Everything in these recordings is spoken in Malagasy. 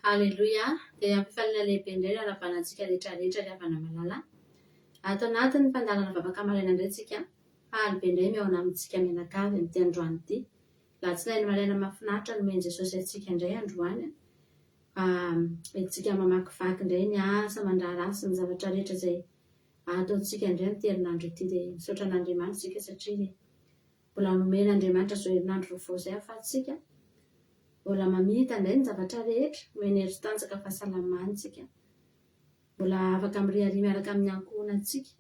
Haleluia. Dia ampifaliana lehibe indray rahabanantsika rehetrarehetra ry havana malala. Ato anatin'ny fandalana vavaka maraina indray tsika haly be indray miaona amintsika mianakavy amin'ity androany ity. Latsinainy maraina mahafinaritra no meny Jesosy antsika indray androany. Entsika mamakivaky indray ny asa mandraharaha sy ny zavatra rehetra izay ataontsika indray amin'ity herinandro ity. Dia misaotra an'Andriamanitra tsika satria mbola nomen'Andriamanitra izao herinandro vaovao izay ahafahantsika mbola mamita indray ny zavatra rehetra, omeny hery tanjaka fahasalamantsika, mbola afaka mirihary miaraka amin'ny ankohonantsika.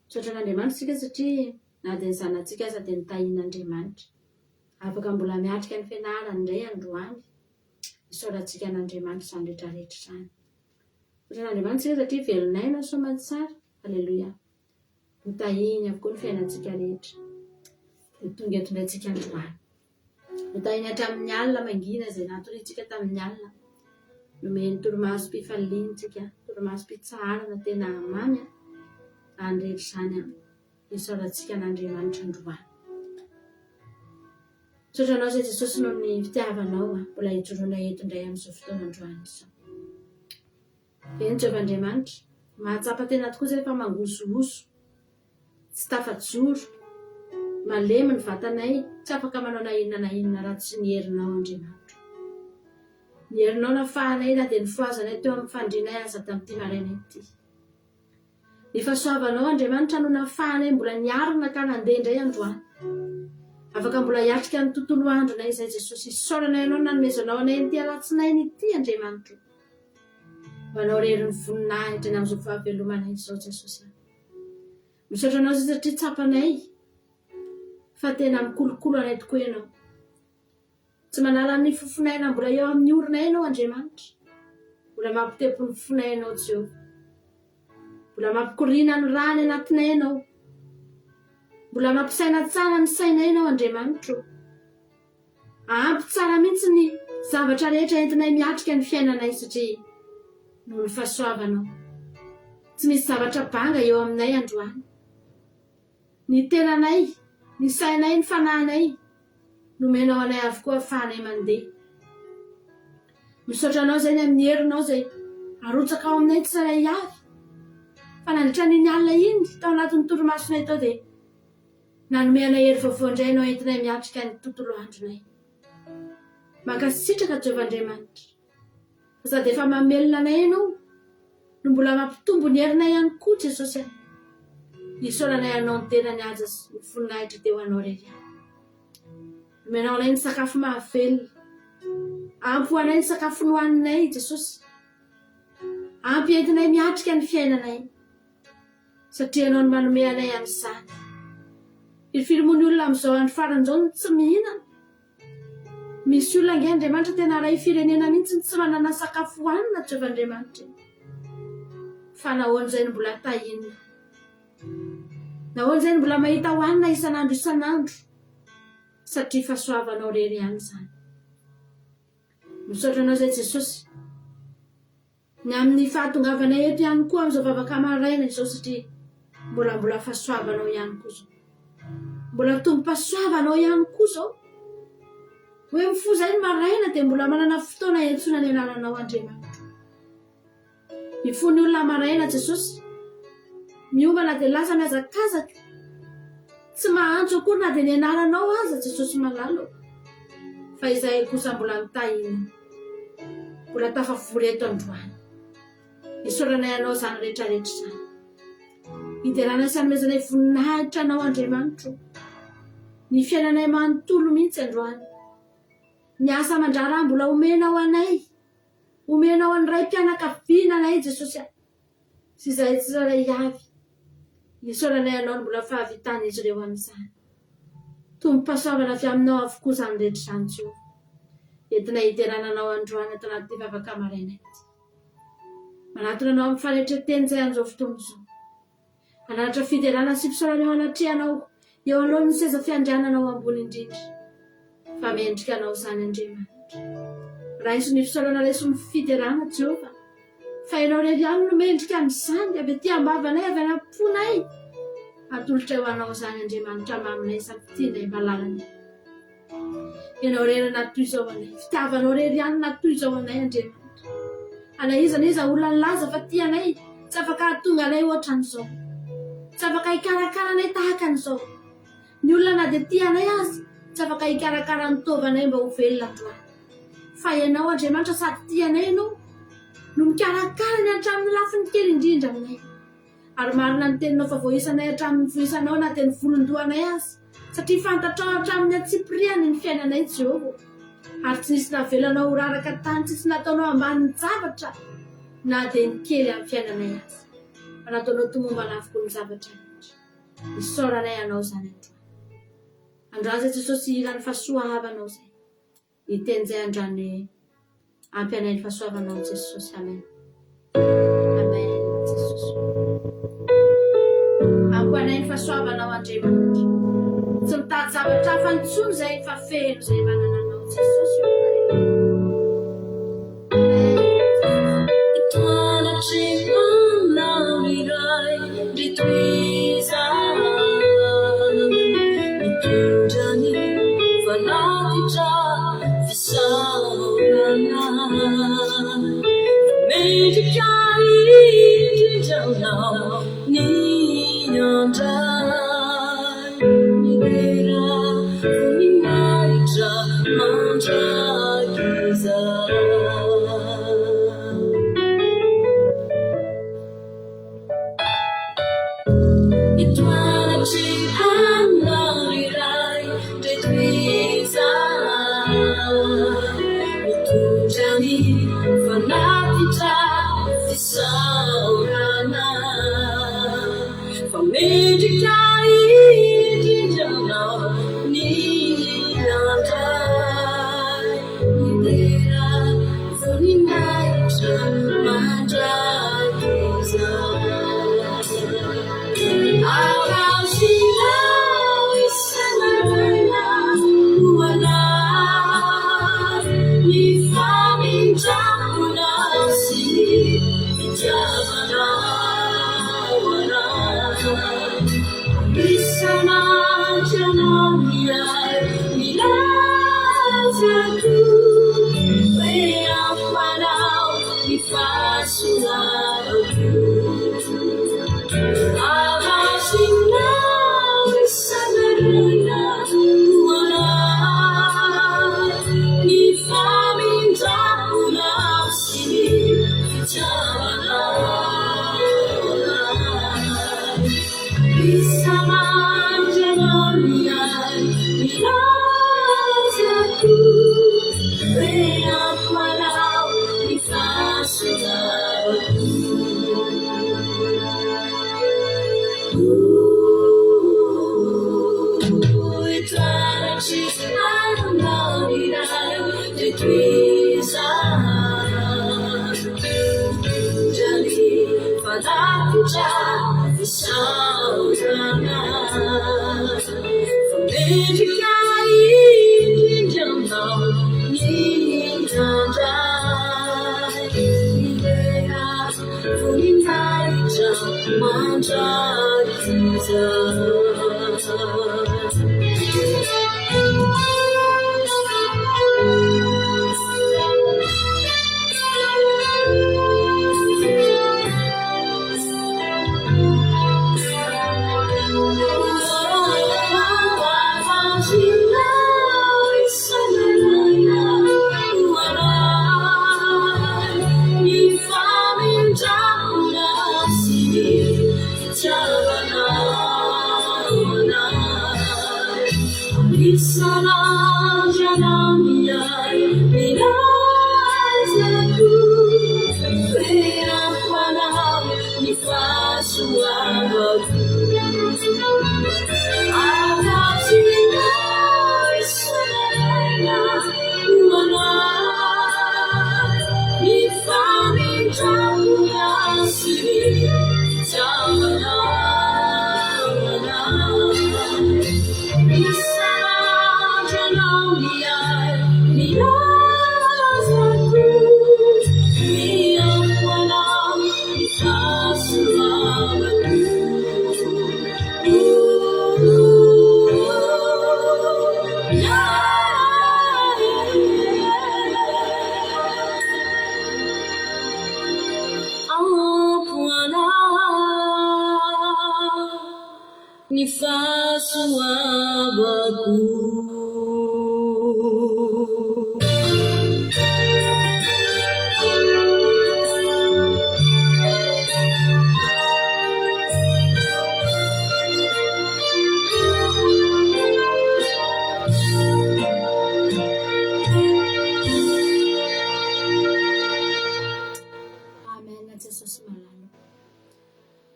Misaotra an'Andriamanitra tsika satria na dia ny zanantsika aza dia nitahian'Andriamanitra. Afaka mbola miatrika ny fianarany indray androany. Isaorantsika an'Andriamanitra izany rehetrarehetra izany. Misaotra an'Andriamanitra tsika satria velon'aina ny soamany tsara. Haleloia. Nitahiny avokoa ny fiainantsika rehetra. Tonga eto indray tsika androany. Nitahiny hatramin'ny alina mangina izay natoriantsika tamin'ny alina. Nomeny toromaso-pifaliantsika, toromaso-pitsarana tena mamy any rehetra izany. Isaorantsika an'Andriamanitra androany. Misaotra anao izay Jesosy noho ny fitiavanao mbola hijoroana eto indray amin'izao fotoana androany izao. Eny Jehovah-Andriamanitra, mahatsapa tena tokoa izay fa mangosogoso, tsy tafajoro, malemy ny vatanay, tsy afaka manao na inona raha tsy ny herinao Andriamanitra. Ny herinao nafahanay na dia ny foazanay teo amin'ny fandrianay aza tamin'ity maraina ity. Ny fahasoavanao Andriamanitra no nafahanay mbola niarina ka nandeha indray androany. afaka mbola hiatrika ny tontolo andronay izay Jesosy. Isaoranay ianao nanomezanao anay ny tia-latsinainy ity Andriamanitra, mba anao rery ny voninahitra ny amin'izao fahavelomanay izao Jesosy. Misaotra anao zay satria tsapanay fa tena mikolokolo anay tokoa ianao. Tsy manala ny fofonaina mbola eo amin'ny oronay ianao Andriamanitra, mbola mampitempo ny fofonay ianao Jehovah, mbola mampikorina ny raha ny anatinay ianao, mbola mampisaina tsara ny sainay ianao Andriamanitra. Ampy tsara mihitsy ny zavatra rehetra entinay miatrika ny fiainanay satria noho ny fahasoavanao. Tsy misy zavatra banga eo aminay androany. Ny tenanay, ny sainay, ny fanahinay nomenao anay avokoa ahafahanay mandeha. Misaotra anao zay ny amin'ny herinao zay arotsaka ao aminay tsy saray avy, fa nandritra ny alina iny tao anatin'ny toromasonay tao dia nanome anay hery vaovao indray ianao entinay miatrika ny tontolo andronay. Mankasitraka Jehovah Andriamanitra, fa sady efa mamelona anay ianao no mbola mampitombo ny herinay ihany koa Jesosy. Isaoranay anao ny tenany aza ny voninahitra teo anao rery ihany. Nomenao anay ny sakafo mahavelona, ampy ho anay ny sakafo nohaninay Jesosy, ampy entinay miatrika ny fiainanay satria anao no manome anay amin'izany. Firy moa ny olona amin'izao andro faran'izao no tsy mihinana. Misy olona ange Andriamanitra tena ray firenena mihitsy ny tsy manana sakafo hohanina Jehovah Andriamanitra. Fa nahoan'izay no mbola tahinina, nahoan'izay no mbola mahita hohanina isan'andro isan'andro satria fahasoavanao rery ihany izany. Misaotra anao zay Jesosy ny amin'ny fahatongavanay eto ihany koa amin'izao vavaka maraina izao satria mbola fahasoavanao ihany koa izao, mbola tombo-pahasoavanao ihany koa izao. Hoe mifozay ny maraina dia mbola manana fotoana iantsona ny anaranao Andriamanitra. Mifono ny olona maraina Jesosy, miomana dia lasa miazakazaka, tsy mahantso akory na dia ny anaranao aza Jesosy malalo, fa izay kosa mbola mitahina, mbola tafavory eto androany. Isaoranay anao zany rehetrarehetra zany. Hiderana sy hanomezanay voninahitra anao Andriamanitra, ny fiainanay manontolo mihitsy androany. Ny asa aman-draharaha mbola omenao anay, omenao any ray mpianakaviana anay Jesosy, sy izay tsy saray avy. Isaoranay anao no mbola fahavitana izy ireo amin'izany. Tombo-pahasoavana avy aminao avokoa zany rehetra zany Jehovah. Entinay hiterana anao androany ato anaty vavaka maraina ity. Manatona anao amin'ny faharetreteny izay an'izao fotoana izao. Anaratra fiderana sy fisaorana eo anatrehanao eo alohan'ny seza fiandriananao ambony indrindra. Fa mendrika anao zany Andriamanitra. Raiso ny fisaorana raiso ny fiderana Jehovah. Fa ianao rery ihany no mendrika amin'izany, avy aty ambavanay, avy any am-ponay. Atolotra eo anao zany Andriamanitra maminay safitinay malalany. Ianao rery natoy izao anay, fitiavanao rery ihany natoy izao anay Andriamanitra. Anay iza olona laza fa tia anay, tsy afaka hahatonga anay ohatran'izao, tsy afaka hikarakara anay tahaka an'izao. Ny olona na dia tia anay azy, tsy afaka hikarakara ny tovanay mba ho velona androany. Fa ianao Andriamanitra sady tia anay ianao, no mikarakara ny hatramin'ny lafiny kely indrindra aminay. Ary marina ny teninao fa voisanay hatramin'ny voisanao na dia ny volondohanay azy, satria fantatrao hatramin'ny atsipiriany ny fiainanay Jehovah. Ary tsy nisy navelanao ho raraka tany, tsy nataonao ambanin'ny zavatra na dia ny kely amin'ny fiainanay azy, fa nataonao tomomba avokoa ny zavatra rehetra. Isaoranay anao zany androany. Androany zay Jesosy irany fahasoavanao zay. Iteny zay androany ampy anay ny fahasoavanao Jesosy. Amen. Amen Jesosy. Ampy anay ny fahasoavanao Andriamanitra. Tsy mitady zavatra hafa intsony zay fa feno zay manana anao Jesosy.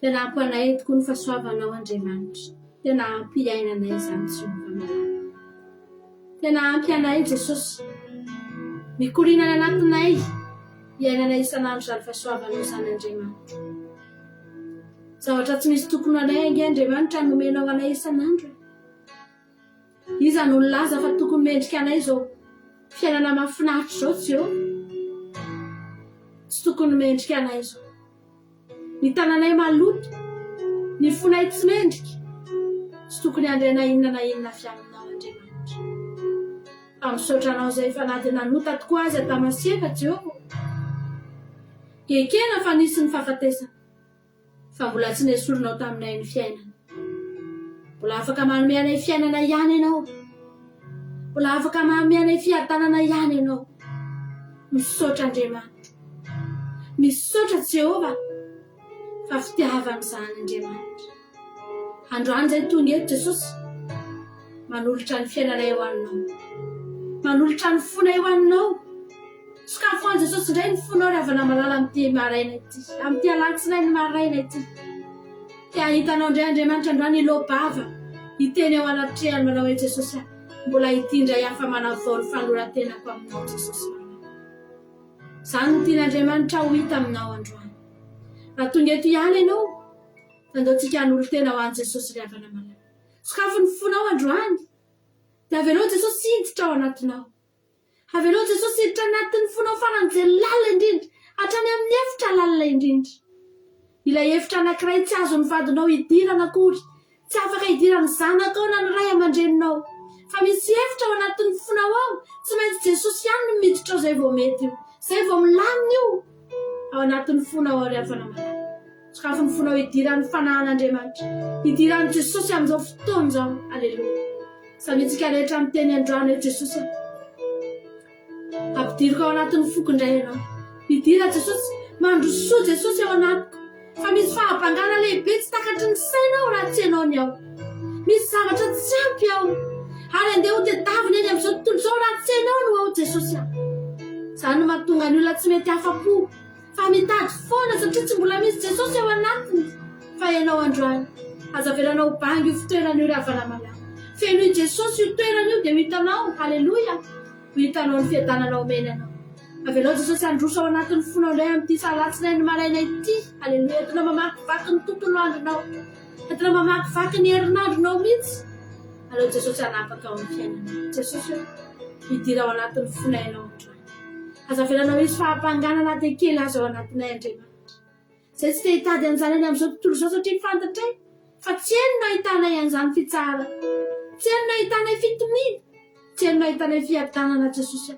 tena ampoanay tokoa ny fahasoavanao Andriamanitra, tena ampiainanay izany Jehova malala, tena ampianay Jesosy, mikorinana anatinay iainanay isanandro izany fahasoavanao izany Andriamanitra. Zavatra tsy misy tokony anay ange Andriamanitra nomenao anay isanandro. Iza no laza fa tokony mendrika anay izao fiainana mahafinaritra izao Jehova, tsy tokony mendrika anay izao. Ny tananay maloto, ny fonay tsy mendrika, tsy tokony andrena inona na inona fiaminao Andriamanitra. Misaotranao izay fa na dia nanota tokoa azy Tamasiaka Jehova, kekena fa nisy ny fahafatesana, fa mbola tsy nesoronao taminay ny fiainana. Mbola afaka manome anay fiainana ihany ianao, mbola afaka manome anay fiadanana ihany ianao. Misaotra Andriamanitra, misaotra Jehova fa fitiavana izany Andriamanitra. Androany izay tonga eto Jesosy, manolotra ny fiainanay eo aminao, manolotra ny fonay eo aminao. Sakafo any Jesosy indray ny fonao rehefa namalala amin'ity maraina ity, amin'ity alatsinainy maraina ity. Tia hitanao indray Andriamanitra androany ilobava, hiteny eo anatrehany manao hoe Jesosy mbola ity indray hafa manavao ny fanorantenako aminao Jesosy. Izany no tian'Andriamanitra ho hita aminao androany. Raha tonga eto ihany ianao, nandaontsika hanolo tena ho an'i Jesosy rehefa namalala. Sakafo ny fonao androany, dia avelao Jesosy hiditra ao anatinao. Avelao Jesosy hiditra anatin'ny fonao faran'izay lalina indrindra, hatrany amin'ny efitra lalina indrindra. Ilay efitra anankiray tsy azon'ny vadinao hidirana akory, tsy afaka hidirana zanakao na ny ray aman-dreninao. Fa misy efitra ao anatin'ny fonao ao, tsy maintsy Jesosy ihany no miditra ao izay vao mety io, izay vao milamina io. Ao anatin'ny fonao ao rehefa namalala. Sakafo ny fonao hidiran'ny fanahan'Andriamanitra, hidiran'i Jesosy amin'izao fotoana izao. Aleluia. Samitsika rehetra miteny androany hoe Jesosy, ampidiriko ao anatin'ny foko indray ianao. Midira Jesosy, mandrosoa Jesosy ao anatiko. Fa misy fahabangana lehibe tsy takatry ny sainao raha tsy ianao ny ao. Misy zavatra tsy ampy ao. Ary andeha ho tedavina eny amin'izao tontolo izao raha tsy ianao no ao Jesosy. Izany no mahatonga ny olona tsy mety hafa-po, fa mitady foana satria tsy mbola misy Jesosy ao anatiny. Fa ianao androany, aza velanao bangy io fitoerana io rehefa namalala. Feno i Jesosy io toerana io dia ho hitanao. Haleluia. hitanao ny fiadananao mena anao. Avelao Jesosy androso ao anatin'ny fonao indray amin'ity salatsinainy maraina ity. Aleluia. Entina mamakivaky ny tontolo andronao. Entina mamakivaky ny herinandronao mihitsy. Aleo Jesosy anapaka ao amin'ny fiainanao. Jesosy hidira ao anatin'ny fonainao androany. Azavelanao izy fahampanganana dia kely azy ao anatinay Andriamanitra. Izay tsy te hitady an'izany any amin'izao tontolo izao satria fantatray fa tsy eny no ahitanay an'izany fitsara. Tsy eny no ahitanay fitonina. Tsy eny no ahitanay fiadanana Jesosy.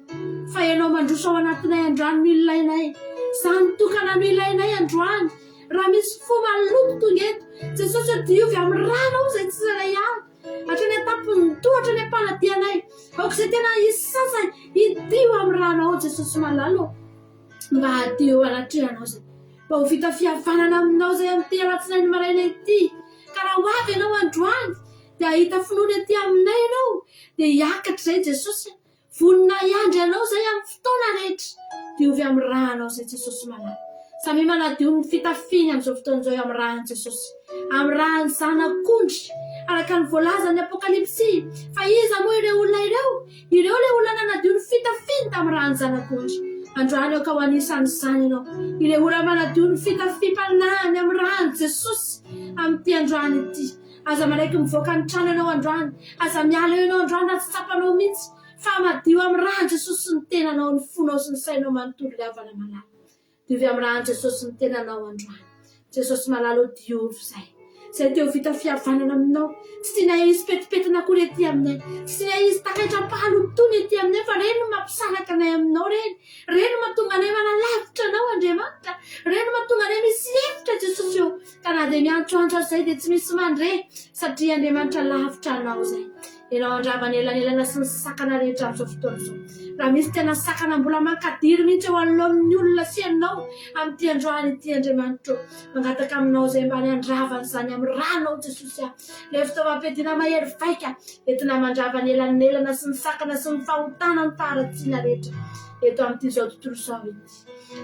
Fa ianao mandroso ao anatinay androany no ilainay. Izany tokana no ilainay androany. Raha misy fo maloto tonga eto, Jesosy diovy amin'ny ranao izay tsy zaray avy. Hatrany atapony tohatra ny ampanadianay. Aoko izay tena isasa hidio amin'ny ranao Jesosy malalo. Mba hadio anatrehanao izay. Mba ho vita fihavanana aminao izay amin'ity alatsinainy maraina ity. Ka raha ho avy ianao androany, dia ahita finoana ety aminay ianao. Dia hiakatra izay Jesosy. Vonina iandry ianao izay amin'ny fotoana rehetra. Diovy amin'ny ranao izay Jesosy malalo. Samy manadio ny fitafiny amin'izao fotoana izao amin'ny rahan'i Jesosy. Amin'ny rahan'ny zanak'ondry. Araka ny voalazan'ny apokalipsy. Fa iza moa ireo olona ireo? Ireo ilay olona nanadio ny fitafiny tamin'ny rahan'ny zanak'ondry. Androany ao ka ho anisan'izany ianao. Ireo olona manadio ny fitafim-panahiny amin'ny rahan'i Jesosy amin'ity androany ity. Aza maraiky mivoaka ny trano ianao androany. Aza miala eo ianao androany na tsy tsapanao mihitsy. Fa madio amin'ny rahan'i Jesosy ny tenanao, ny fonao sy ny sainao manontolo havana malala. Diovy amin'ny rahan'i Jesosy ny tenanao androany. Jesosy malalo diovy izay. Izay teo vita fihavanana aminao. Tsy tiana izy petipetina akory ety aminay. Tsy tiana izy takaitra-pahalotony ety aminay. Fa reny no mampisaraka anay aminao reny. Reny no mahatonga anay manalavitra anao Andriamanitra. Reny no mahatonga anay misy hevitra Jesosy eo. Ka na dia miantsoantso azy izay dia tsy misy mandre. Satria Andriamanitra lavitra anao izay. Ianao andravana elanelana sy ny sakana rehetra amin'izao fotoana izao. Raha misy tena sakana mbola mankadiry mihitsy eo anoloan'ny olona sy ianao amin'ity androany ity Andriamanitra. Mangataka aminao izay mba ny andravana izany amin'ny ranao Jesosy. Ilay fitaovam-piadiana mahery vaika entina mandravana elanelana sy ny sakana sy ny fahotana ny taharatsiana rehetra. Eto amin'ity izao tontolo izao ity.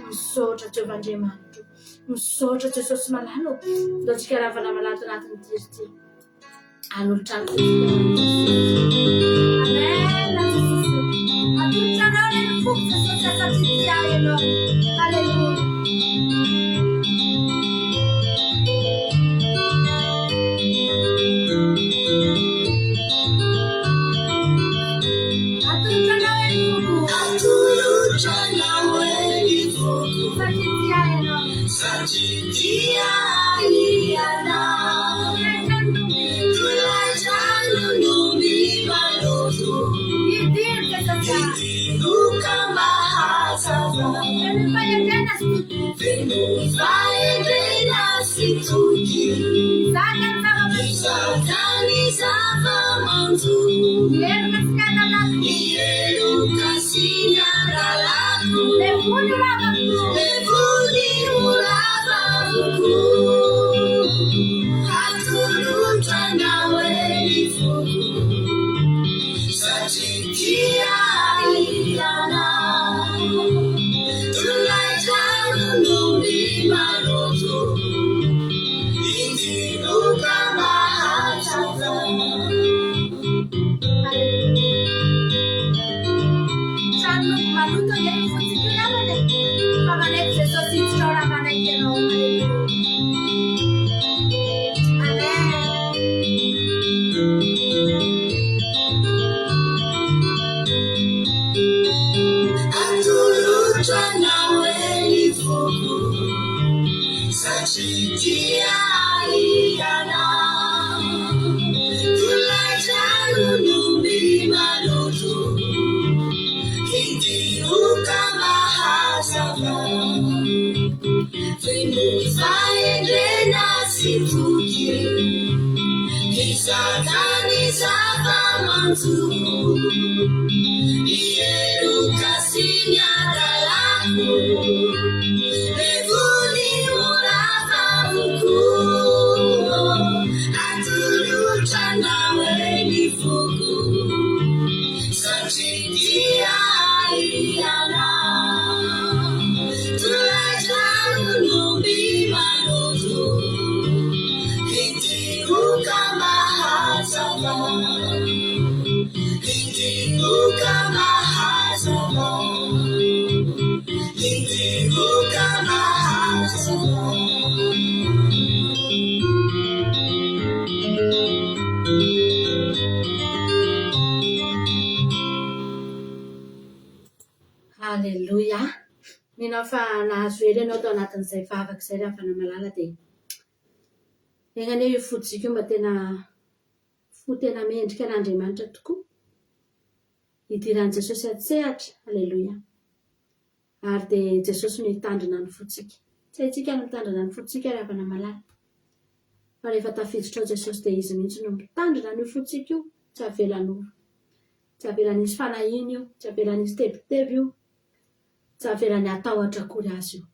Misaotra Jehovah Andriamanitra. Misaotra Jesosy malalo. Ndao tsika ravana malato anatin'ny ity ity. An'olotrano Amen. An'olotrano ny foko Jesosy satria ianao. Alleluia. Kama Halleluja. Minao fa nahazo hery ianao tao anatin'izay vavaka izay raha fanamalala dia egnaneo io fotsika io mba tena mendrika an'Andriamanitra tokoa. Idiran'i Jesosy atsehatra. Halleluja. Ary dia Jesosy mitandrina ny fotsika. Tsy haintsika no mitandrina ny fotsika raha fanamalala. Fa rehefa tafiditra ao Jesosy dia izy mihitsy no mitandrina ny fotsika io. Tsy avelan'olo. Tsy avelan'izy fanahiny io. Tsy avelan'izy tebiteby io. Tsy avelan'ny atahotra akory azy io.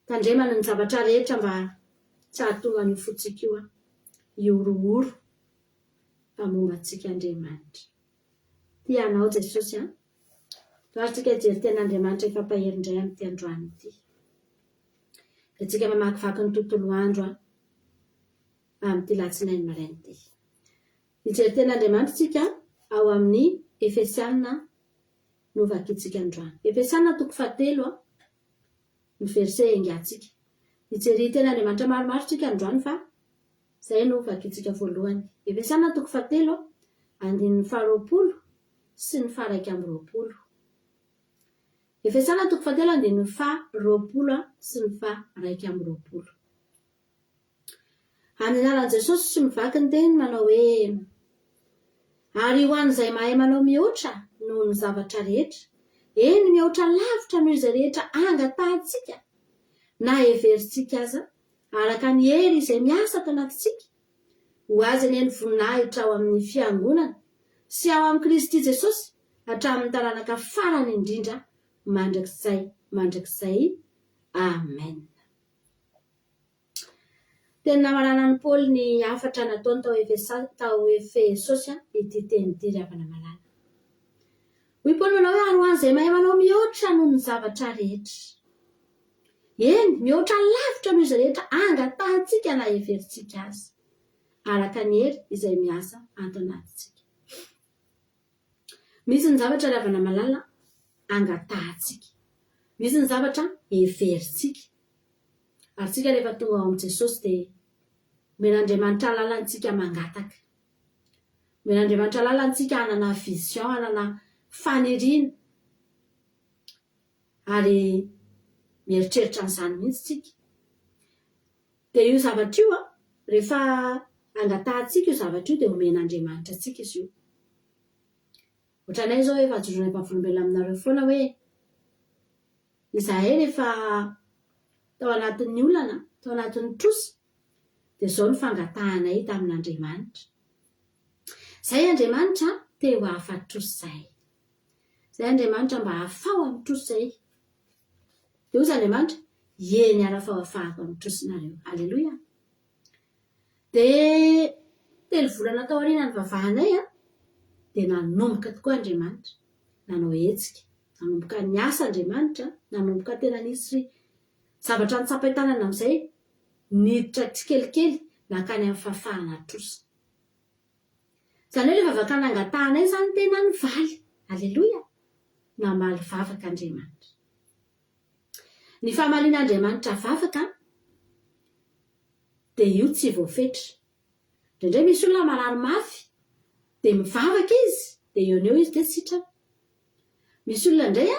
Tandremana ny zavatra rehetra mba tsy hahatonga ny fotsika io iorooro fa momba antsika Andriamanitra. Tianao Jesosy toarintsika hijery ten'Andriamanitra efa pahery indray amin'ity androany ity. Dia tsika mamakivaky ny tontolo andro amin'ity latsinainy maraina ity. Hijery ten'Andriamanitra tsika ao amin'ny Efesiana no vakitsika androany. Efesiana 4 ny verse engatsika. Hijery ten'Andriamanitra maromaro tsika androany fa izay no vakitsika voalohany. Efesiana 4 andininy 20 sy ny 120. Efesiana 4 andininy 20 sy ny 120. Amin'ny anaran'i Jesosy sy mivaky ny teny manao hoe ary ho an'izay mahay manao mihoatra noho ny zavatra rehetra. Eny mihoatra lavitra noho izay rehetra angatahantsika na everitsika aza araka ny hery izay miasa ato anatintsika. Ho azy eny voninahitra ao amin'ny fiangonana sy ao amin'ny Kristy Jesosy hatramin'ny taranaka farany indrindra mandrakizay. Amen. Tena marana ny Paoly ny afatra nataony tao Efesosy ity teny ity raha fanamalala. Hoy Paoly manao hoe ary ho an'izay mahay manao mihoatra noho ny zavatra rehetra. Eny mihoatra lavitra noho izay rehetra angatahantsika na everitsika azy araka ny hery izay miasa ato anatintsika. Misy ny zavatra raha fanamalala angatahantsika. Misy ny zavatra everitsika. Ary tsika rehefa tonga ao amin'i Jesosy dia men'Andriamanitra lalantsika mangataka. Men'Andriamanitra lalantsika hanana vision, hanana faniriana. Ary mieritreritra an'izany mihitsy tsika. Dia io zavatra io rehefa angatahantsika io zavatra io dia omen'Andriamanitra antsika izy io. Ohatranay izao efa jojona efa aminareo foana hoe izahay rehefa tao anatin'ny olana, tao anatin'ny trosy, dia izao ny fangatahanay tamin'Andriamanitra. Izay Andriamanitra te ho hahafaty trosy izay. Izay Andriamanitra mba hahafao amin'ny trosy izay. Dia ozy Andriamanitra, eny ara-fahafahako amin'ny trosinareo. Halleluja. Dia 3 volana tao aoriana ny vavahanay dia nanomboka tokoa Andriamanitra. Nanao hetsika. Nanomboka ny asa Andriamanitra. Nanomboka tena nisy zavatra nitsapaitanana amin'izay niditra tsikelikely nakany amin'ny fahafahana trosy. Izany hoe rehefa vavaka nangatahanay izany tena nivaly. Halleluja. Namaly vavaka Andriamanitra. Ny famalian'Andriamanitra vavaka dia io tsy voafetra. Indray misy olona marary mafy dia mivavaka izy dia eo izy dia sitrana. Misy olona indray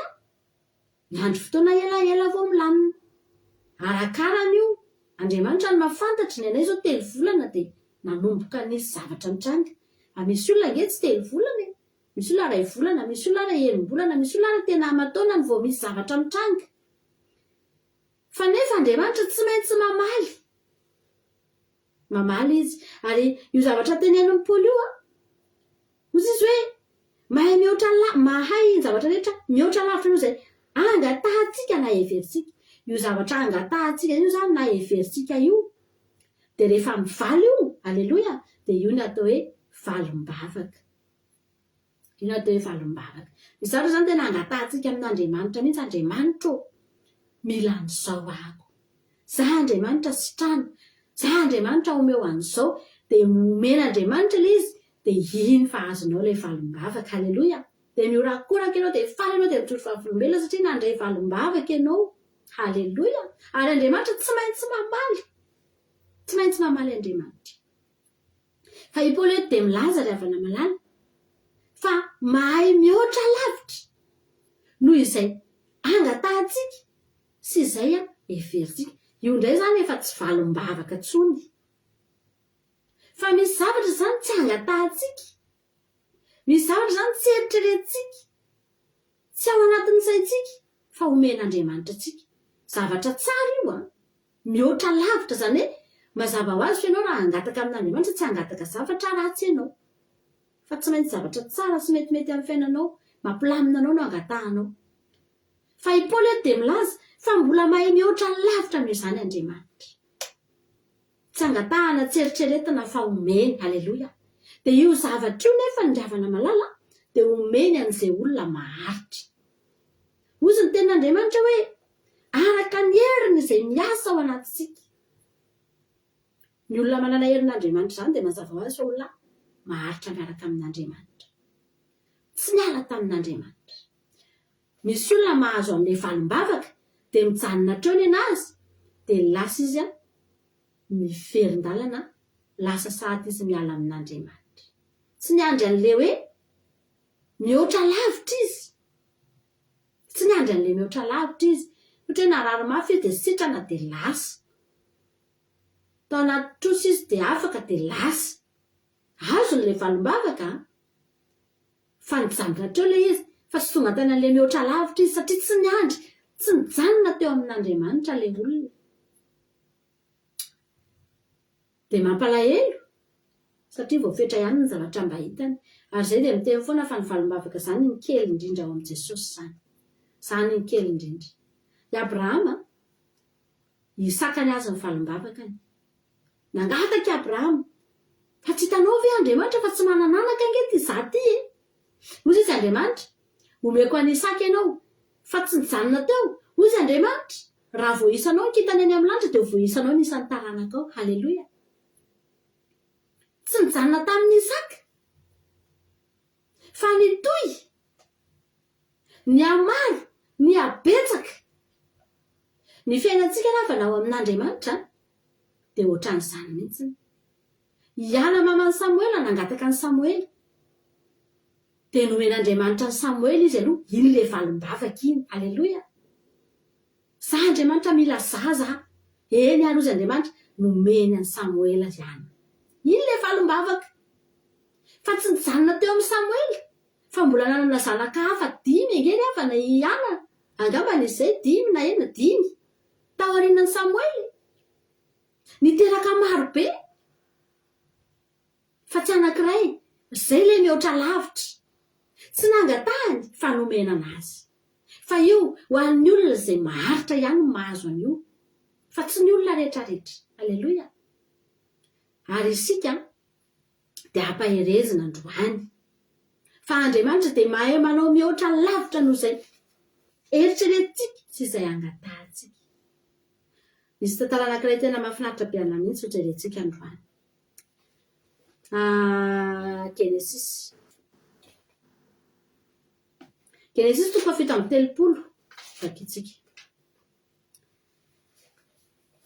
miandry fotoana ela vao milamina. Arakarany io. Andriamanitra no mahafantatry. Ny anay izao 3 volana dia nanomboka nisy zavatra mitranga. Misy olona nge tsy 3 volana. Misy olona 2 volana, misy olona 9 volana, misy olona tena amataona ny vao misy zavatra mitranga. Fa nefa Andriamanitra tsy maintsy mamaly. Mamaly izy. Ary io zavatra tenenin'ny Paoly io ozy izy hoe mahay mahay zavatra rehetra mihoatra lavitra noho izay angatahantsika na everitsika. Io zavatra angatahantsika io zany na everitsika io dia rehefa mivaly io, halleluja, dia io ny atao hoe valim-bavaka. Io ny atao hoe valim-bavaka. Ny zavatra zany tena angatahantsika amin'Andriamanitra mihitsy. Andriamanitra mila an'izao ahako. Zah Andriamanitra sitrano. Zah Andriamanitra omeo an'izao dia omen'Andriamanitra ilay izy dia iny fa azonao ilay valim-bavaka. Halleluja. dia miorakoraka ianao dia faly ianao dia mitoro fahavolom-belona satria nandray valom-bavaka ianao. Haleloia. Ary Andriamanitra tsy maintsy mamaly Andriamanitra. Fa i Paoly eto dia milaza ry havana malala fa mahay mihoatra lavitra noho izay angatantsika sy izay everitsika. Io indray zany efa tsy valom-bavaka tsony, fa misy zavatra zany tsy angatantsika, misy zavatra zany tsy eritreretintsika, tsy ao anatin'ny saintsika, fa omen'Andriamanitra tsika. Zavatra tsara io mihoatra lavitra zany hoe mazava ho azy fa ianao raha angataka amin'Andriamanitra tsy angataka zavatra ratsy ianao, fa tsy maintsy zavatra tsara sy metimety amin'ny fiainanao mampilamina anao no angatahanao. Fa i Paoly eto dia milaza fa mbola mahay mihoatra lavitra amin'izany Andriamanitra, tsy angatahana, tsy eritreretina fa omeny. Haleloia. Dia io zavatra io nefa ny ravana malala dia omeny an'izay olona maharitra. Ozy ny tenin'Andriamanitra hoe araka ny heriny izay miasa ao anatintsika. Ny olona manana herin'Andriamanitra zany dia mazava ho azy fa olona maharitra miaraka amin'Andriamanitra, tsy miala tamin'Andriamanitra. Misy olona mahazo amin'ilay valom-bavaka dia mijanona treo ny azy dia lasa izy miferin-dalana, lasa sahaty izy miala amin'Andriamanitra. Tsy niandry an'ilay hoe mihoatra lavitra izy, tsy niandry an'ilay mihoatra lavitra izy, ohatra hoe narary mafy dia sitrana dia lasa, tao anaty trosa izy dia afaka dia lasa. Azo n'ilay valom-bavaka fa nijanona treo ilay izy, fa tsy tonga tany an'ilay mihoatra lavitra izy satria tsy niandry, tsy nijanona teo amin'Andriamanitra ilay olona. Dia mampalahelo satria voafetra ihany ny zavatra mba hitany. Ary izay dia miteny foana fa ny valom-bavaka zany ny kely indrindra ao amin'i Jesosy zany ny kely indrindra. I Abrahama hisakany azy ny valom-bavakany, nangataka i Abrahama fa tsy hitanao ve Andriamanitra fa tsy manananaka angety izaty Ozy izy Andriamanitra omeko any Isaka ianao fa tsy nijanona teo. Ozy Andriamanitra raha voisanao nkitany any amin'ny lanitra dia voisanao nisan'ny taranaka ao. Haleloia. Tsy nijanona tamin'ny Isaka fa nitoy, ny amaro, ny abetsaka. Ny fiainantsika ravana ao amin'Andriamanitra dia ohatran'izany mihitsy. Iana mamany Samoela nangataka ny Samoela dia nomen'Andriamanitra ny Samoela izy aloha iny le valom-bavaka iny. Haleloia. Za Andriamanitra mila zaza. Eny ary ozy Andriamanitra nomeny an'ny Samoela ihany. Iny le valom-bavaka. Fa tsy nijanona teo amin'ny Samoela, fa mbola nanana zanaka hafa 5 engeny hafa na iana. Angamba n'izay 5 na 5 tao aorianan'ny Samoela. Niteraka maro be. Fa tsy anankiray, izay le mihoatra lavitra. Tsy nangatahany fa nomena anazy. Fa io ho an'ny olona izay maharitra ihany no mahazo an'io, fa tsy ny olona rehetrarehetra. Haleloia. Ary isika dia ampaherezina androany fa Andriamanitra dia mahay manao mihoatra lavitra noho izay eritreretintsika sy izay angatahantsika. Misy tantara anankiray tena mahafinaritra be ana mihitsy hojerentsika androany. Genesis 7:30 vakitsika.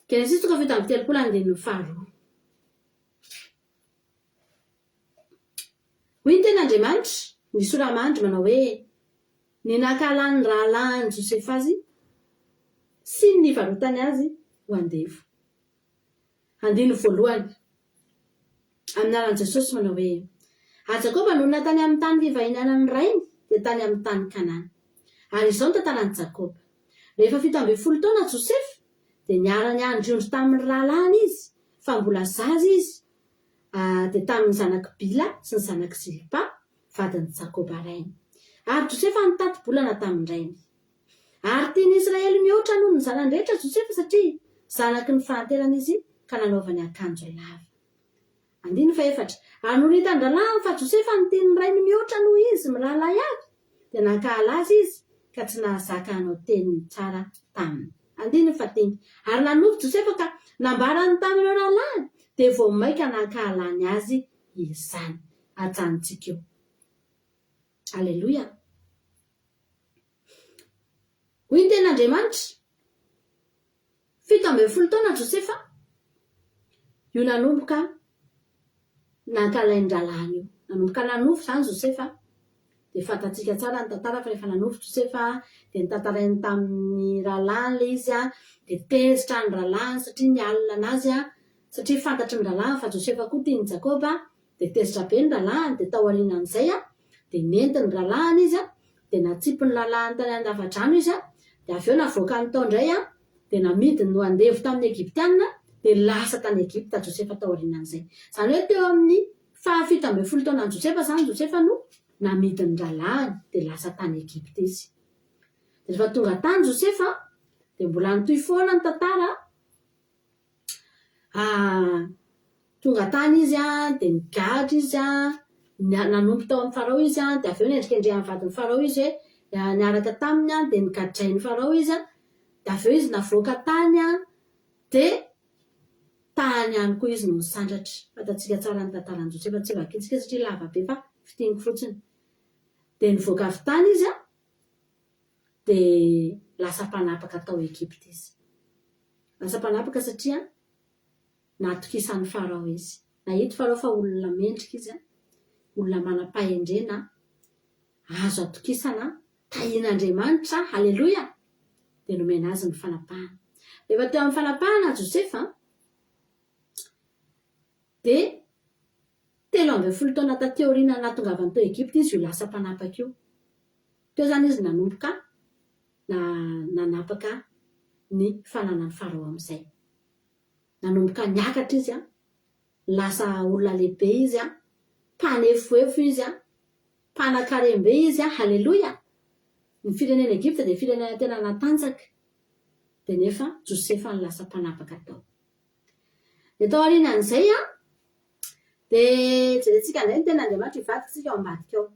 Genesis 7:30 andininy faharoa. Hoy ny ten'Andriamanitra ny soramandry manao hoe ny nankalany rahalany Josefa azy sy ny varotany azy ho andefo. Andiny voalohany amin'ny anaran'i Jesosy manao hoe Jakoba no natany amin'ny tany fivahinana ny rainy dia tany amin'ny tany Kanana. Ary izao ny tantaran'i Jakoba. Rehefa 17 taona Josefa dia niara-ny andriondro tamin'ny rahalany izy fa mbola zaza izy. Dia tamin'ny zanaky Bila sy ny zanaky Zilpa vadin'i Jakoba rainy. Ary Josefa nitaty-bolana tamin'ny rainy. Ary tiany Israely mihoatra noho ny zanany rehetra Josefa satria zanaky ny fahanterana izy ka nanaovany akanjo lava. Andiny faefatra. Ary noho nitandralany fa Josefa ny tiany rainy mihoatra noho izy mirahalahy avy dia nankahala azy izy ka tsy nahazaka hanao teniny tsara taminy. Andiny fahatelo. Ary nanovy Josefa ka nambarany tamin'ireo rahalahy dia vao maika nankahalany azy izany. Ajanontsika eo. Aleloia. hoy ny ten'Andriamanitra 17 taona Josefa io nanomboka nankalain-dralany io nanomboka nanofo zany Josefa dia fantatsika tsara ny tantara fa rehefa nanofo Josefa dia nitantarainy tamin'ny ralany le izy dia tezitra ny ralany satria nialina anazy satria fantatry ny ralany fa Josefa koa tiany Jakoba dia tezitra be ny ralany dia tao aorianan'izay dia nentiny ny ralany izy dia natsipy ny ralany tany an-davadrano izy dia avy eo navoaka ny tao indray dia namidiny no andevo tamin'ny Egyptianina dia lasa tany Egypta Josefa tao aorianan'izay zany hoe teo amin'ny 17 taonan'i Josefa zany Josefa no namidiny ralany dia lasa tany Egypta izy dia rehefa tonga tany Josefa dia mbola nitoy foana ny tantara tonga tany izy dia nigadra izy nanompo tao amin'ny Farao izy dia avy eo nendrikendrehan'ny vadiny Farao izy hoe niaraka taminy dia nigadrain'ny Farao izy dia avy eo izy navoaka tany dia tany ihany koa izy no nisandratra fantatsika tsara ny tantaran'i Josefa tsy vakintsika satria lava be fa fitiniko fotsiny dia nivoaka avy tany izy dia lasa mpanapaka tao Egypta izy lasa mpanapaka satria natokisan'ny Farao izy nahito Farao fa olona mendrika izy olona manam-pahendrena azo atokisana tahian'Andriamanitra haleloia dia nomena azy ny fanapahana rehefa teo amin'ny fanapahana Josefa dia 17 taona taty aoriana nahatongavany tao Egypta izy io lasa mpanapaka io teo zany izy nanomboka nanapaka ny fananan'ny Farao amin'izay nanomboka niakatra izy lasa olona lehibe izy mpanefoefo izy mpanakarem-be izy haleloia ny firenena Egypta dia firenena tena natanjaka dia nefa Josefa ny lasa mpanapaka tao dia tao aorianan'izay dia jerentsika indray ny tena Andriamanitra ivadikitsika ao ambadika ao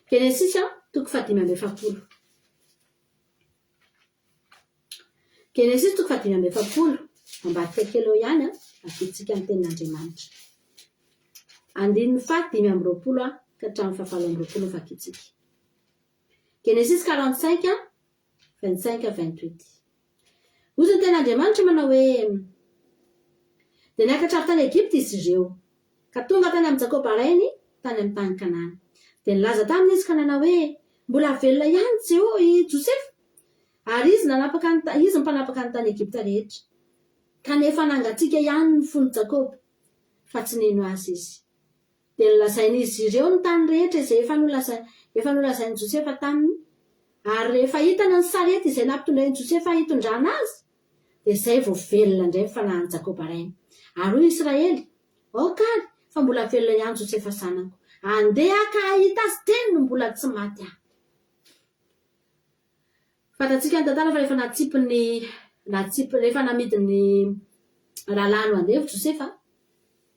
Genesis 5:7 Genesis 5:7 ambadika kely eo ihany avitsika ny tenin'Andriamanitra 5:20 ka hatramin'ny 7:20 vakitsika Genesis 45:25-28 ozy ny ten'Andriamanitra manao hoe dia niakatra avy tany Egypta izy ireo ka tonga tany amin'ny Jakobarainy tany amin'ny tany Kanana dia nilaza taminy izy ka nanao hoe mbola velona ihany Josefa ary izy mpanapaka ny tany Egypta rehetra kanefa nangatsiaka ihany ny fony Jakoba fa tsy nino azy izy dia nilazain'izy ireo ny tany rehetra izay efa nolazain'i Josefa taminy ary rehefa hitana ny sarety izay nampitondrain'i Josefa hitondrana azy dia izay vao velona indray mifanahin'i Jakobarainy ary hoy Israely kary fa mbola velona ihany Josefa zanako andeha ka ahita azy teny no mbola tsy maty fantatsika ny tantara fa rehefa rehefa namidiny ralany ho andevo Josefa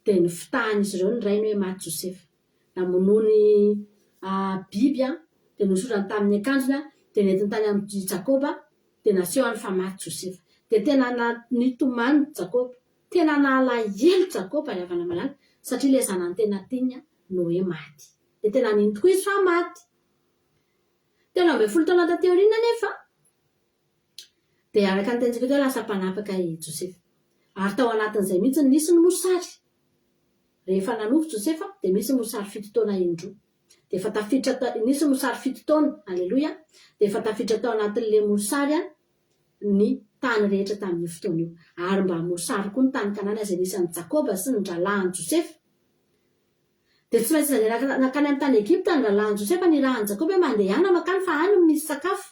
dia ny fitahan'izy ireo ny rainy hoe maty Josefa namonoany biby dia nosorany tamin'ny akanjony dia nentiny tany amin'ny Jakoba dia nasehony fa maty Josefa dia tena nitomany Jakoba tena nalahelo Jakoba ry havana malala satria ilay zanany tena tiany no hoe maty dia tena nino tokoa izy fa maty 17 taona taty aoriana nefa dia araka ny tentsika teo lasa mpanapaka Josefa ary tao anatin'izay mihitsy nisy ny mosary rehefa nanofo Josefa dia misy mosary 7 taona indroa dia efa tafiditra nisy mosary 7 taona aleloia dia efa tafiditra tao anatin'ilay mosary ny tany rehetra tamin'ny fotoana io ary mba mosary koa ny tany Kanana izay nisy an'i Jakoba sy ny ralahan'i Josefa dia tsy maintsy izay nakany amin'ny tany Egypta ny ralahan'i Josefa ny rahan'i Jakoba hoe mandeha ihany makany fa any misy sakafo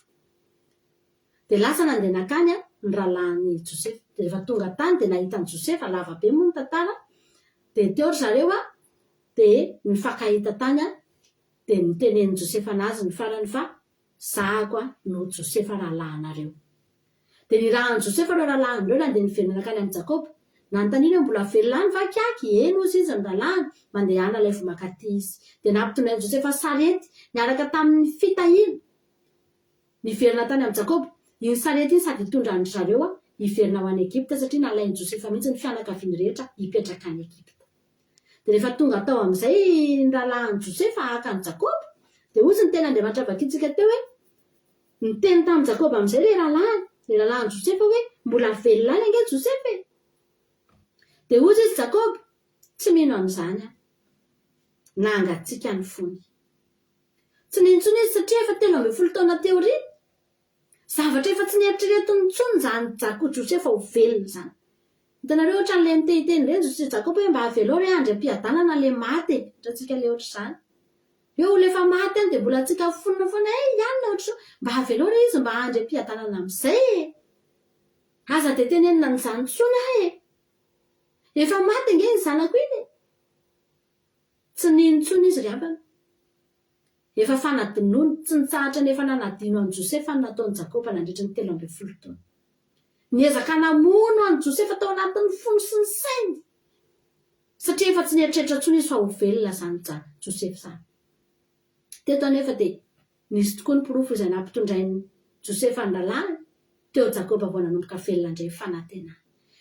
dia lasa nandeha nakany ny ralahan'i Josefa dia rehefa tonga tany dia nahitan'i Josefa lava be moa ny tantara dia teo ry zareo dia nifankahita tany dia nitenen'i Josefa anazy ny farany fa zahako no Josefa rahalahanareo dia ny rahan'i Josefa ireo rahalahan'ireo nandeha nivelona nakany amin'ny Jakoba nanontaniana hoe mbola velona any va kiaky ozy izy ny rahalaany mandehana ilay vomankaty izy dia nampitondrain'i Josefa sarety niaraka tamin'ny fitahiana niverina tany amin'ny Jakoba iny sarety iny sady hitondra ny zareo hiverina ho any Egypta satria nalain'i Josefa mihitsy ny fianakaviany rehetra hipetraka any Egypta dia rehefa tonga tao amin'izay ny rahalahan'i Josefa haka ny Jakoba dia ozy ny ten'Andriamanitra vakitsika teo hoe ny teny tamin'ny Jakoba amin'izay le rahalahy Josefa hoe mbola velona any ange Josefa e. Dia ozy izy Jakoba tsy mino amin'izany aho, nangatsika ny fony. Tsy nintsony izy satria efa 13 taona teoria, zavatra efa tsy nieritreretiny intsony zany Josefa ho velona zany. Hitanareo ohatra n'le mitehiteny ireny Jakoba hoe mba havelo re andry ampiadanana le maty ratsika le ohatra izany. Eo lefa maty any dia mbola tsika fonina foana ihany le ohatra mba havelo re izy mba andry ampiadanana amin'izay e. Aza dia tenenina n'izany intsony aho e. Efa maty ange ny zanako iny e. Tsy nintsony izy ry abana. Efa fanadinoany tsy nitsahatra nefa nanadino an Josefa ny nataon'i Jakoba nandritra ny 13 taona. Niezaka namono an Josefa tao anatin'ny fony sy ny sainy. Satria efa tsy nieritreritra intsony izy fa ho velona zany Josefa zany. Teto anefa dia nisy tokoa ny porofo izay nampitondrain'ny Josefa ny lalàna teo Jakoba vao nanomboka velona indray fanantenana.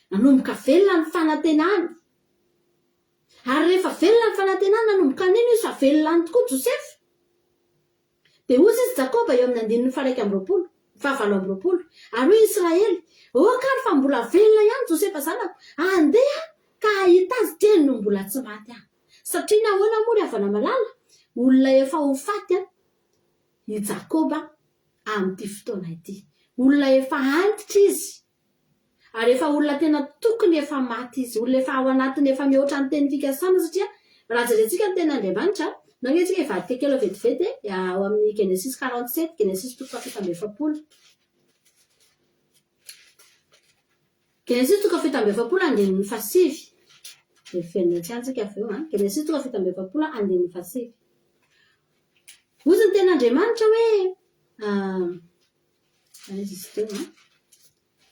Nanomboka velona ny fanantenana. Ary rehefa velona ny fanantenana nanomboka nino izy fa velona ny tokoa Josefa. Dia ozy izy Jakoba eo amin'ny 120, 720. Ary hoy Israely, kary fa mbola velona ihany Josefa zanako, andeha ka ahita azy teny no mbola tsy maty aho. Satria nahoana moa ry havana malala, olona efa ho faty i Jakoba amin'ity fotoana ity. Olona efa antitra izy. Ary efa olona tena tokony efa maty izy, olona efa ao anatiny efa mihoatra ny teny fikasana satria raha jerentsika ny ten'Andriamanitra, nangesika ivadika kely vetivety ao amin'ny Genesis 47, Genesis 7. Genesis 7:7 dia fenina tsy antsika avy eo Genesis 7:7. Ozy ny ten'Andriamanitra hoe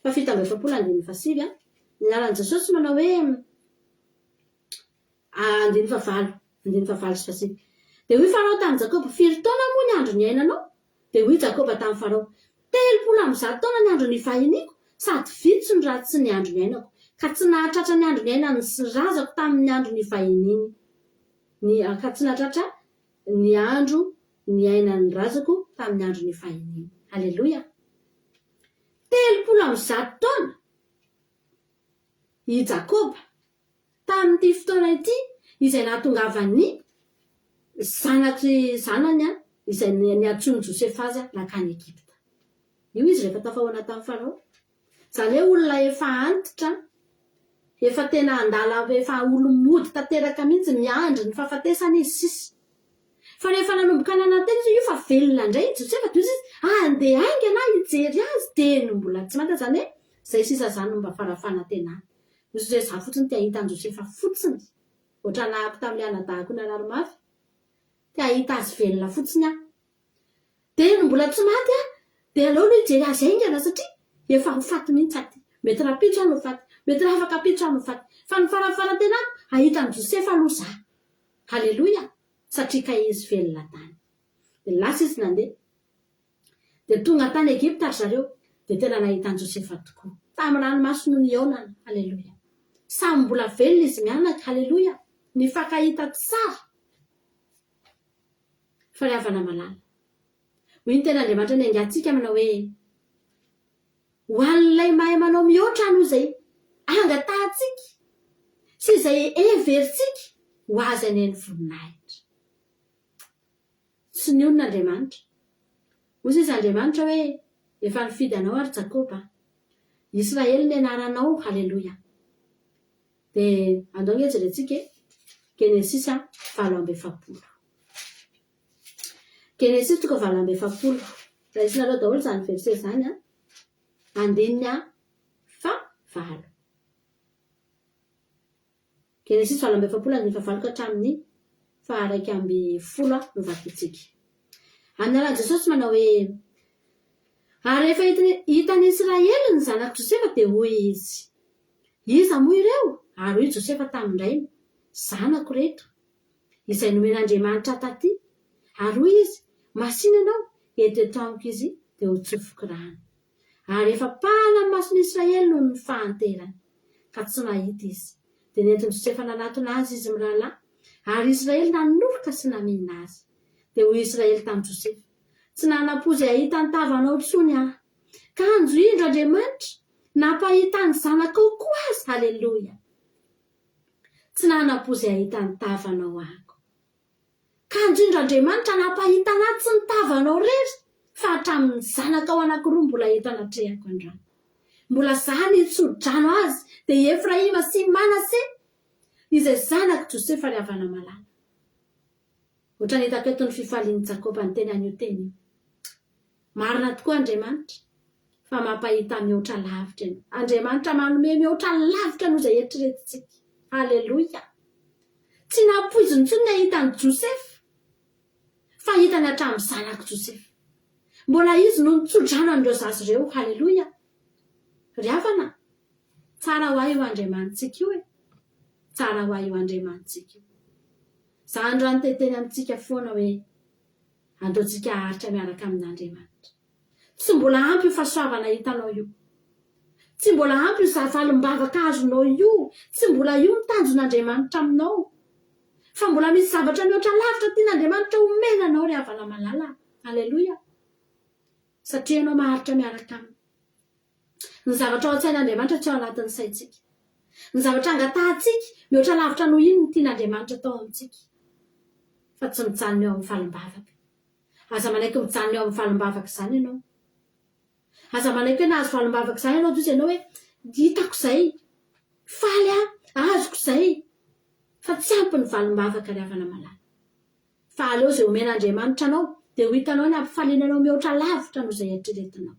7:7 nilalan'i Jesosy manao hoe 9:7. Dia hoy Farao tamin'i Jakoba, firy taona moa ny andro niainanao? Dia hoy Jakoba tamin'ny Farao, 30 taona ny andro nifahiniako, sady vitsy ny ratsy ny andro niainako, ka tsy nahatratra ny andro niainany sy razako tamin'ny andro nifahiniany. Ka tsy nahatratra ny andro niainany razako tamin'ny andro nifahiniany. Halleluja. 30 taona i Jakoba tamin'ity fotoana ity izay nahatongavany zanany izay niantsony Josefa azy nakany Egypta. Io izy rehefa tafahoana tamin'ny Farao. Izany hoe olona efa antitra, efa tena andala, efa olo-mody tanteraka mihitsy miandry ny fahafatesana izy sisy. Fa rehefa nanomboka nanantena izy io fa velona indray Josefa toy izy andeha aingana hijery azy teny mbola tsy maty. Izany hoe izay sisa zany mba farafanantenana. Izy hoe za fotsiny tia ahita an Josefa fotsiny. Ohatra nahako tamin'ny anadahako ny araromafy. Tia ahita azy velona fotsiny aho. Dia mbola tsy maty dia aleo no hijery azy aingana satria efa ho faty mihitsy aty. Mety rapitra no faty, mety raha afaka apitra no faty. Fa ny farafarantenana ahita an Josefa aloha za. Halleluja. Satria ka izy velona tany. Dia lasa izy nandeha. Dia tonga tany Egypta ry zareo. Dia tena nahita an Josefa tokoa. Tamin'ny ranomasina ny Ionana. Halleluja. Samy mbola velona izy mianaka. Halleluja. Nifankahita tsara. Fa ry havana malala. Hoy ny ten'Andriamanitra ny angatsika manao hoe ho an'ilay mahay manao mihoatra no izay angatahantsika sy izay everitsika ho azy aneny voninahitra. Tsy ny onon'Andriamanitra. Hoy izy Andriamanitra hoe efa nifidy anao ary Jakoba. Israely ny anaranao. Halleluja. Dia andao nge jerentsika Genesis 7:7. Genesis 7:7. Raha isinareo daholo izany verset izany 9:7. Genesis 7:7 ka hatramin'ny 1:10 no vakitsika. Amin'ny alalan'i Jesosy manao hoe ary rehefa hitan'ny Israely ny zanako Josefa dia hoy izy, iza moa ireo? Ary hoy Josefa tamindray, zanako reto izay nomen'Andriamanitra taty. Ary hoy izy, masina ianao, eto amiko izy dia ho tsofoky rano. Ary efa pana mason'ny Israely noho ny fahanterany ka tsy mahita izy. Dia nentin'i Josefa nanatona azy izy mirahalahy, ary Israely nanoroka sy namina azy. dia hoy Israely tamin'i Josefy tsy nanapozy ahita ny tavanao tsony aho ka anjo indro Andriamanitra nampahita ny zanakao koa azy haleloia tsy nanapozy ahita ny tavanao ahako ka anjo indro Andriamanitra nampahita anahy tsy ny tavanao rery fa hatramin'ny zanakao anankiroa mbola eto anatrehako andrany mbola zany itsodrano azy dia Efraima sy Manase izay zanako Josefy ary havana malala ohatra ny hitako eto ny fifalian'i Jakoba ny teny an'io teny marina tokoa Andriamanitra fa mampahita mihoatra lavitra ianao Andriamanitra manome mihoatra lavitra noho izay eritreretintsika haleloia tsy napoiziny intsony ny ahitany Josefy fa hitany hatramin'ny zanako Josefy mbola izy no nitsodrano an'ireo zazy ireo haleloia ry havana tsara ho ahy io Andriamanitsika io tsara ho ahy io Andriamanitsika io za andro anoteteny amintsika foana hoe andeontsika haritra miaraka amin'Andriamanitra tsy mbola ampy io fahasoavana hitanao io tsy mbola ampy io zavalimbavaka azonao io tsy mbola io ny tanjon'Andriamanitra aminao fa mbola misy zavatra mihoatra lavitra tian'Andriamanitra omenanao ry havana malala haleloia satria ianao maharitra miaraka aminy ny zavatra ao an-tsain'Andriamanitra tsy ao anatin'ny saintsika ny zavatra angatahantsika mihoatra lavitra noho iny ny tian'Andriamanitra tao amintsika fa tsy mijanona eo amin'ny valimbavaka aza manaiky mijanona eo amin'ny valimbavaka izany ianao aza manaiky hoe nahazo valimbavaka izany ianao toy izy ianao hoe hitako izay faly azoko izay fa tsy ampy ny valimbavaka ry havana malala fa aleo izay omen'Andriamanitra anao dia ho hitanao ny ampifaliananao mihoatra lavitra noho izay eritreretinao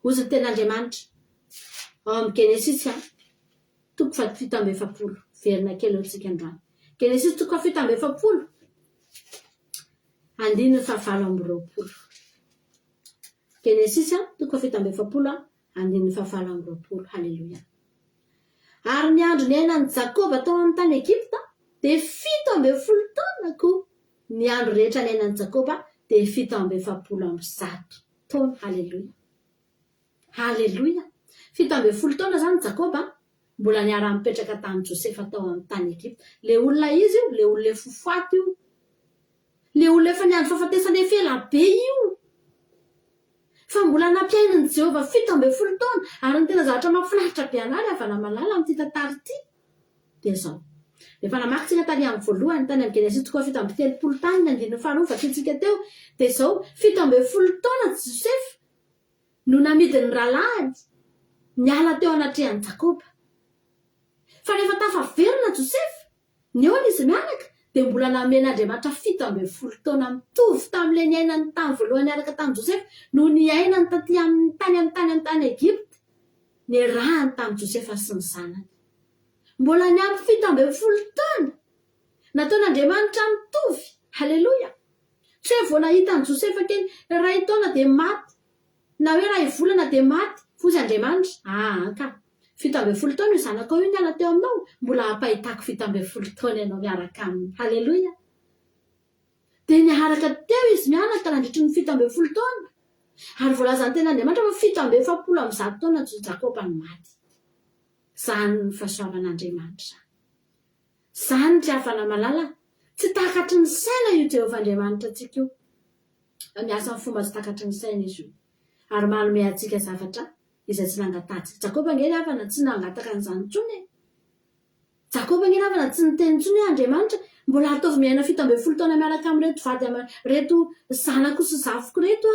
ozy ny ten'Andriamanitra ao amin'ny Genesisy toko 17 verina kely eo antsika androany Genesisy toko 17 andininy 7 Genesisy toko 17 andininy 7 haleloia ary ny andro ny ainan'i Jakoba tao amin'ny tany Egypta dia 70 taona koa ny andro rehetra ny ainan'i Jakoba dia 710 taona haleloia haleloia 70 taona zany Jakoba mbola niara-mipetraka tamin'i Josefa tao amin'ny tany Egypta le olona izy io le olona fofoaty io le olona efa niandro fahafatesana efa ela be io fa mbola nampiainan'i Jehovah 70 taona ary ny tena zavatra mahafinaritra be anary havana malala amin'ity tantara ity dia zao efa namakintsika tany amin'ny voalohany tany amin'ny Genesisy toko 7 tany ny andininy faharoa vakintsika teo dia zao 70 taona Josefy no namidiny rahalahy niala teo anatrehan'i Jakoba fa rehefa tafaverina Josefy ny eo izy mianaka dia mbola namen'Andriamanitra 70 taona mitovy tamin'ilay niainany tamin'ny voalohany niaraka tamin'i Josefy no niainany taty amin'ny tany Egypta ny rahany tamin'i Josefa sy ny zanany mbola niampy 70 taona nataon'Andriamanitra mitovy haleloia tsy hoe vao nahitan'i Josefa kely ray taona dia maty na hoe ray volana dia maty fozy Andriamanitra ka 70 taona io zanakao io niala teo aminao mbola hampahitako 70 taona ianao miaraka aminy haleloia dia niaraka teo izy mianaka nandritry ny 70 taona ary voalazany ten'Andriamanitra fa 70 taona Jakoba no maty zany ny fahasoavan'Andriamanitra zany ry havana malala tsy takatry ny saina io Jehovah Andriamanitra antsika io miasa amin'ny fomba tsy takatry ny saina izy io ary manome antsika zavatra izay tsy nangatahantsika Jakoba angeny havana tsy nangataka an'izany intsony Jakoba angeny havana tsy niteny intsony hoe Andriamanitra mbola ataovy miaina 70 taona miaraka amin'reto vady reto zanako sy zavoko reto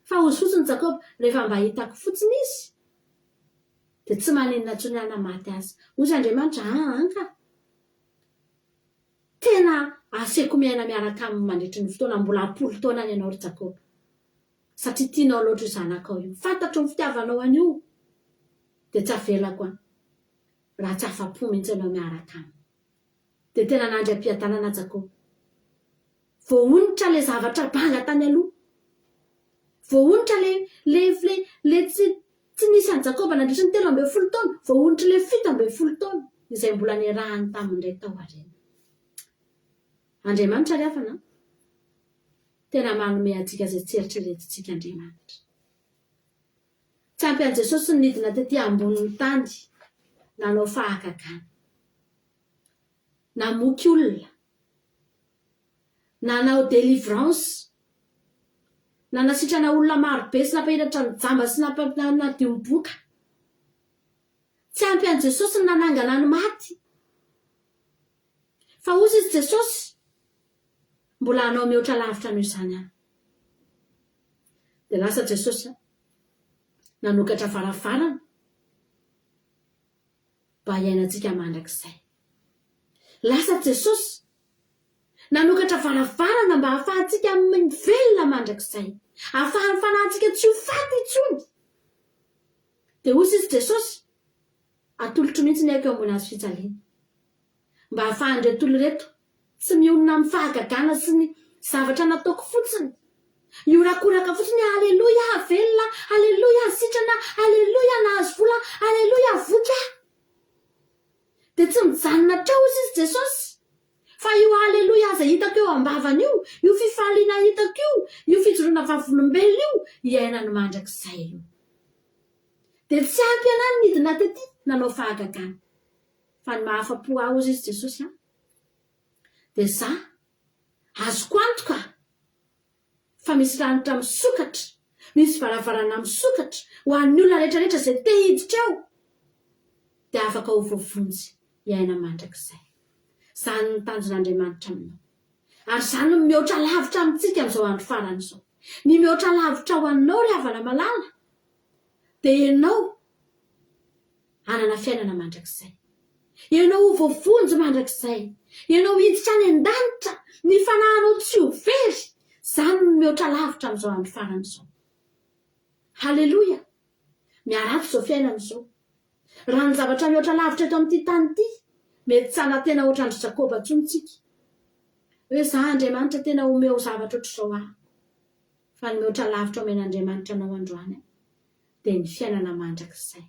fa ozy fotsiny Jakoba rehefa mba hitako fotsiny izy dia tsy maninona intsony hanamaty azy ozy Andriamanitra anka tena aseko miaina miaraka amin'ny mandritry ny fotoana mbola 10 taona ny ianao ry Jakoba satria tianao loatra io zanakao io fantatro ny fitiavanao an'io dia tsy avelako raha tsy afa-po mihitsy ianao miaraka aminy dia tena nandry ampiadanana Jakoba voaonitra le zavatra banga tany aloha voaonitra le tsy nisy an'i Jakoba nandritry ny 13 taona voaonitra le 70 taona izay mbola nirahany tamin'indray tao aoriana Andriamanitra ry havana tena manome antsika izay tsy eritreretintsika Andriamanitra tsy ampy an'i Jesosy ny nidina tetỳ ambonin'ny tany nanao fahagagana namoky olona nanao délivrance nanasitrana olona marobe sy nampahiratra ny jamba sy nadio-boka tsy ampy an' Jesosy ny nanangana ny maty fa ozy izy Jesosy mbola hanao mihoatra lavitra noho izany any. Dia lasa Jesosy nanokatra varavarana mba hiainantsika mandrakizay. Lasa Jesosy nanokatra varavarana mba hahafahantsika velona mandrakizay, hahafahan'ny fanahintsika tsy ho faty intsony. Dia ozy izy Jesosy atolotro mihitsy ny aiko ambony azy fijaliana mba hahafahan'ireto olo reto tsy mionona amin'ny fahagagana sy ny zavatra nataoko fotsiny, iorakoraka fotsiny aleloia velona, aleloia sitrana, aleloia nahazo vola, aleloia voka. Dia tsy mijanona trao izy Jesosy fa io aleloia aza hitako eo ambavany io fifaliana hitako io fijoroana vavolombelona io iainany mandrakizay io. Dia tsy ampy anany nidina tety nanao fahagagana fa ny mahafa-po aho izy Jesosy dia za azoko antoka fa misy ranitra misokatra, misy varavarana misokatra ho an'ny olona rehetrarehetra izay te hiditra ao dia afaka ho voavonjy iaina mandrakizay. Zany ny tanjon'Andriamanitra aminao, ary zany ny mihoatra lavitra amintsika amin'izao andro farany izao. Ny mihoatra lavitra ho anao ry havana malala dia ianao hanana fiainana mandrakizay, ianao ho voavonjy mandrakizay, ianao hiditra any an-danitra, ny fanahinao tsy ho very. Zany ny mihoatra lavitra amin'izao andro farany izao. Haleloia. Miarafy izao fiainana izao. Raha ny zavatra mihoatra lavitra eto amin'ity tany ity mety tsy hanatena ohatra andro Jakoba tsontsika hoe za Andriamanitra tena omeo zavatra ohatr'izao aho, fa ny mihoatra lavitra omen'Andriamanitra anao androany dia ny fiainana mandrakizay.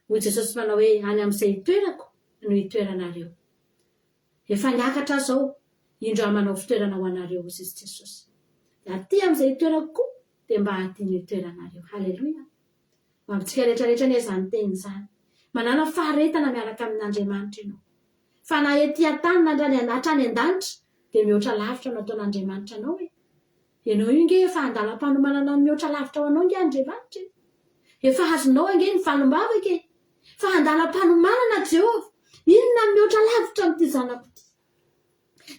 Hoy Jesosy manao hoe any amin'izay hitoerako no hitoeranareo. Efa niakatra zao indro manao fitoerana ho anareo izy Jesosy. Aty amin'izay hitoerako koa dia mba aty ny hitoeranareo. Haleloia. Mampitsika rehetrarehetra ny izany teny izany. Manana faharetana miaraka amin'Andriamanitra ianao. Fa na ety an-tany na hatrany an-danitra dia mihoatra lavitra no ataon'Andriamanitra anao hoe ianao io nge efa andalam-panomanana mihoatra lavitra ho anao nge Andriamanitra. Efa azonao ange ny valim-bavaka e. Fa andalam-panomanana Jehovah. Inona ny mihoatra lavitra amin'ity zanako ity?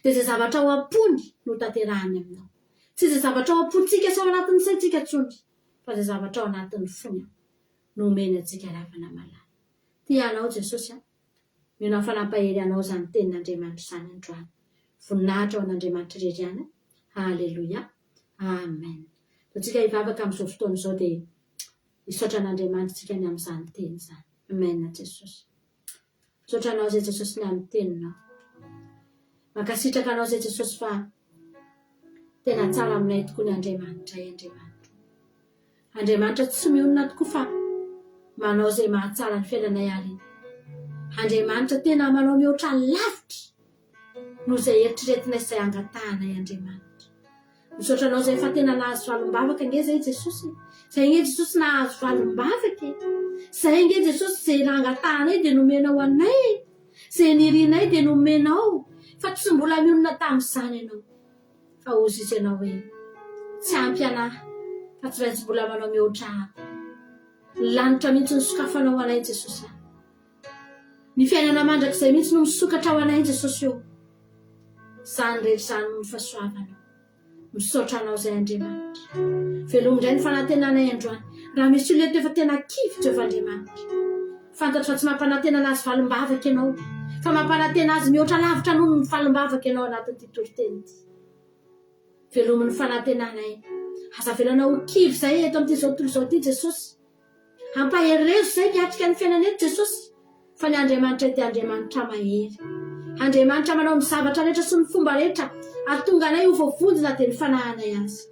Dia izay zavatra ho ampony no tanterahany aminao. Tsy izay zavatra ho ampontsika sao anatin'ny saintsika tsony, fa izay zavatra ao anatin'ny fony no omeny antsika ravana malala. Tia anao Jesosy mionao fanampahery anao izany tenin'Andriamanitra izany androany. Voninahitra ao an'Andriamanitra reriana. Haleloia. Amen. Tsika hivavaka amin'izao fotoana izao dia hisaotra an'Andriamanitra tsika ny amin'izany teny izany. Amen Jesosy. Misaotra anao izay Jesosy ny amin'ny teninao. Mankasitraka anao izay Jesosy fa tena tsara aminay tokoa ny Andriamanitra. Andriamanitra tsy mionona tokoa fa manao izay mahatsara ny fiainanay ary. Andriamanitra tena manao mihoatra lavitra noho izay eritreretinay izay angatahanay Andriamanitra. Misaotra anao izay fa tena nahazo valim-bavaka nge zay Jesosy. Zay nge Jesosy nahazo valim-bavaka. Zay nge Jesosy izay rangatahanay dia nomenao anay. Izay nirinay dia nomenao. Fa tsy mbola mionona tamin'izany ianao. Fa ozy izy ianao hoe tsy ampy anahy fa tsy maintsy mbola manao mihoatra lanitra mihitsy ny sokafanao anay Jesosy. Ny fiainana mandrakizay mihitsy no misokatra ao anay Jesosy eo. Zany rehetra izany no fahasoavanao. Misaotra anao izay Andriamanitra. Velomina indray ny fanantenanay androany. Raha misy olona eto efa tena kivy Jehovah Andriamanitra, fantatra fa tsy mampanantena anazy valim-bavaka ianao, fa mampanantena azy mihoatra lavitra noho ny valim-bavaka ianao anatin'ity toroteny ity. Velomin'ny fanantenanay. Aza velana ho kivy izay eto amin'ity zao tontolo izao ity Jesosy. Hampaherezo izay miatrika ny fiainana eto Jesosy. Fa ny Andriamanitra ety Andriamanitra mahery. Andriamanitra manao ny zavatra rehetra sy ny fomba rehetra ahatonga anay ho voavonjy dia ny fanahanay azy.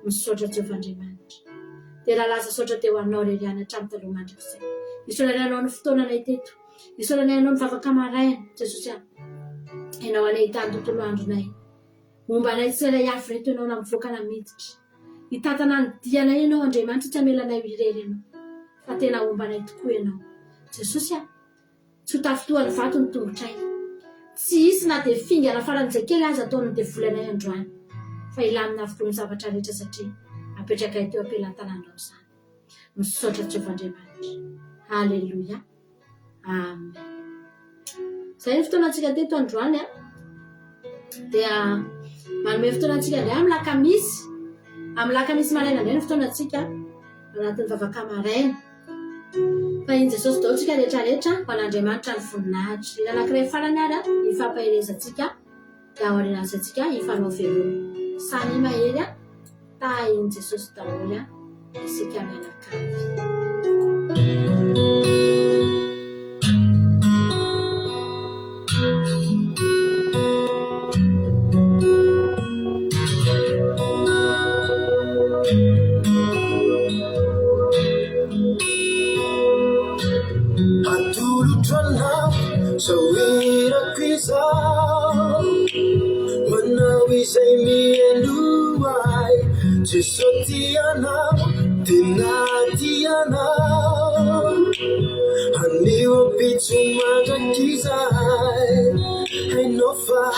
Misaotra Jehovah Andriamanitra. Dia raha laza saotra teo anao reriana hatramin'ny taloha mandrakizay. Isaorana anao ny fotoananay teto. Isaorana anao ny vavaka maraina Jesosy. Ianao anay tany tontolo andronay. Momba anay tsy iray afo reto ianao na mivoaka na miditra. Hitatana ny dianay ianao Andriamanitra tsy hamelanay irery ianao. Fa tena omba anay tokoa ianao. Jesosy tsy ho tafitoa ny vato ny tongotray. Tsy hisy na dia finga na faran'izay kely aza ataony dia volanay androany. fa ilamina avokoa ny zavatra rehetra satria apetraka teo ampelantananao izany. Misaotra Jehovandriamanitra. Haleloia. Amen. Zay ny fotoanantsika teto androany dia manome fotoanantsika indray amin'ny lakamisy maraina indray ny fotoanantsika anatin'ny vavaka maraina. Fa iny Jesosy daholo tsika rehetrarehetra ho an'Andriamanitra ny voninahitra. Ny anankiray farany ary ifampaherezantsika dia ao aorianantsika hifanao veloma. Samy mahery taha iny Jesosy daholo isika mianakavy. Sawira kwisa manawi say mi eluai chisotiana tinatiana haniwa pichu magakizai hey no far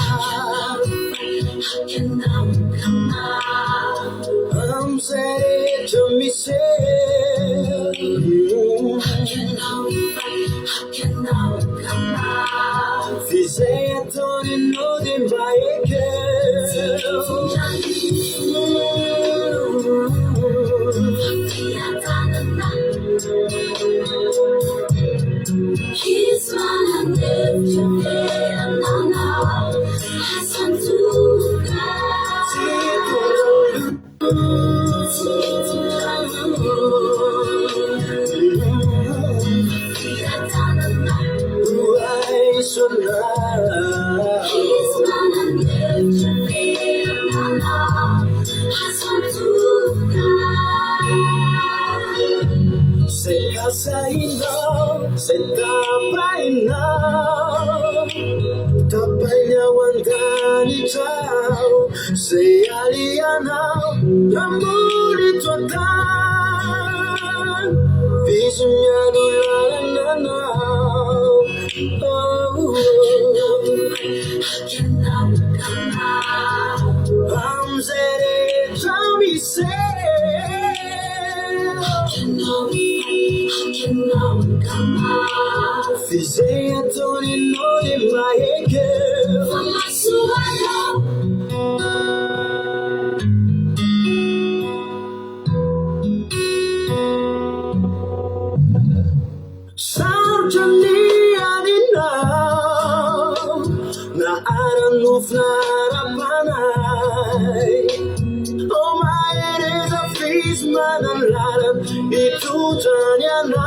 I'm saying to me Say I don't know them by a He's one of Say Aliana, Ramuri Totan, Visunyanu Lana, I'm Zere, Tommy say, Fizea Tony, no, in my girl, for my soul. Oh my, it is a feast, man, I'm lying. Itu Janyana.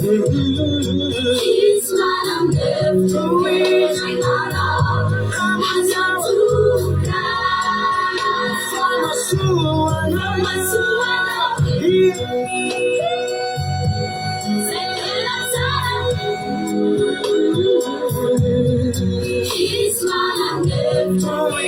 He's what I'm left to win. I'm He's what I'm left to win.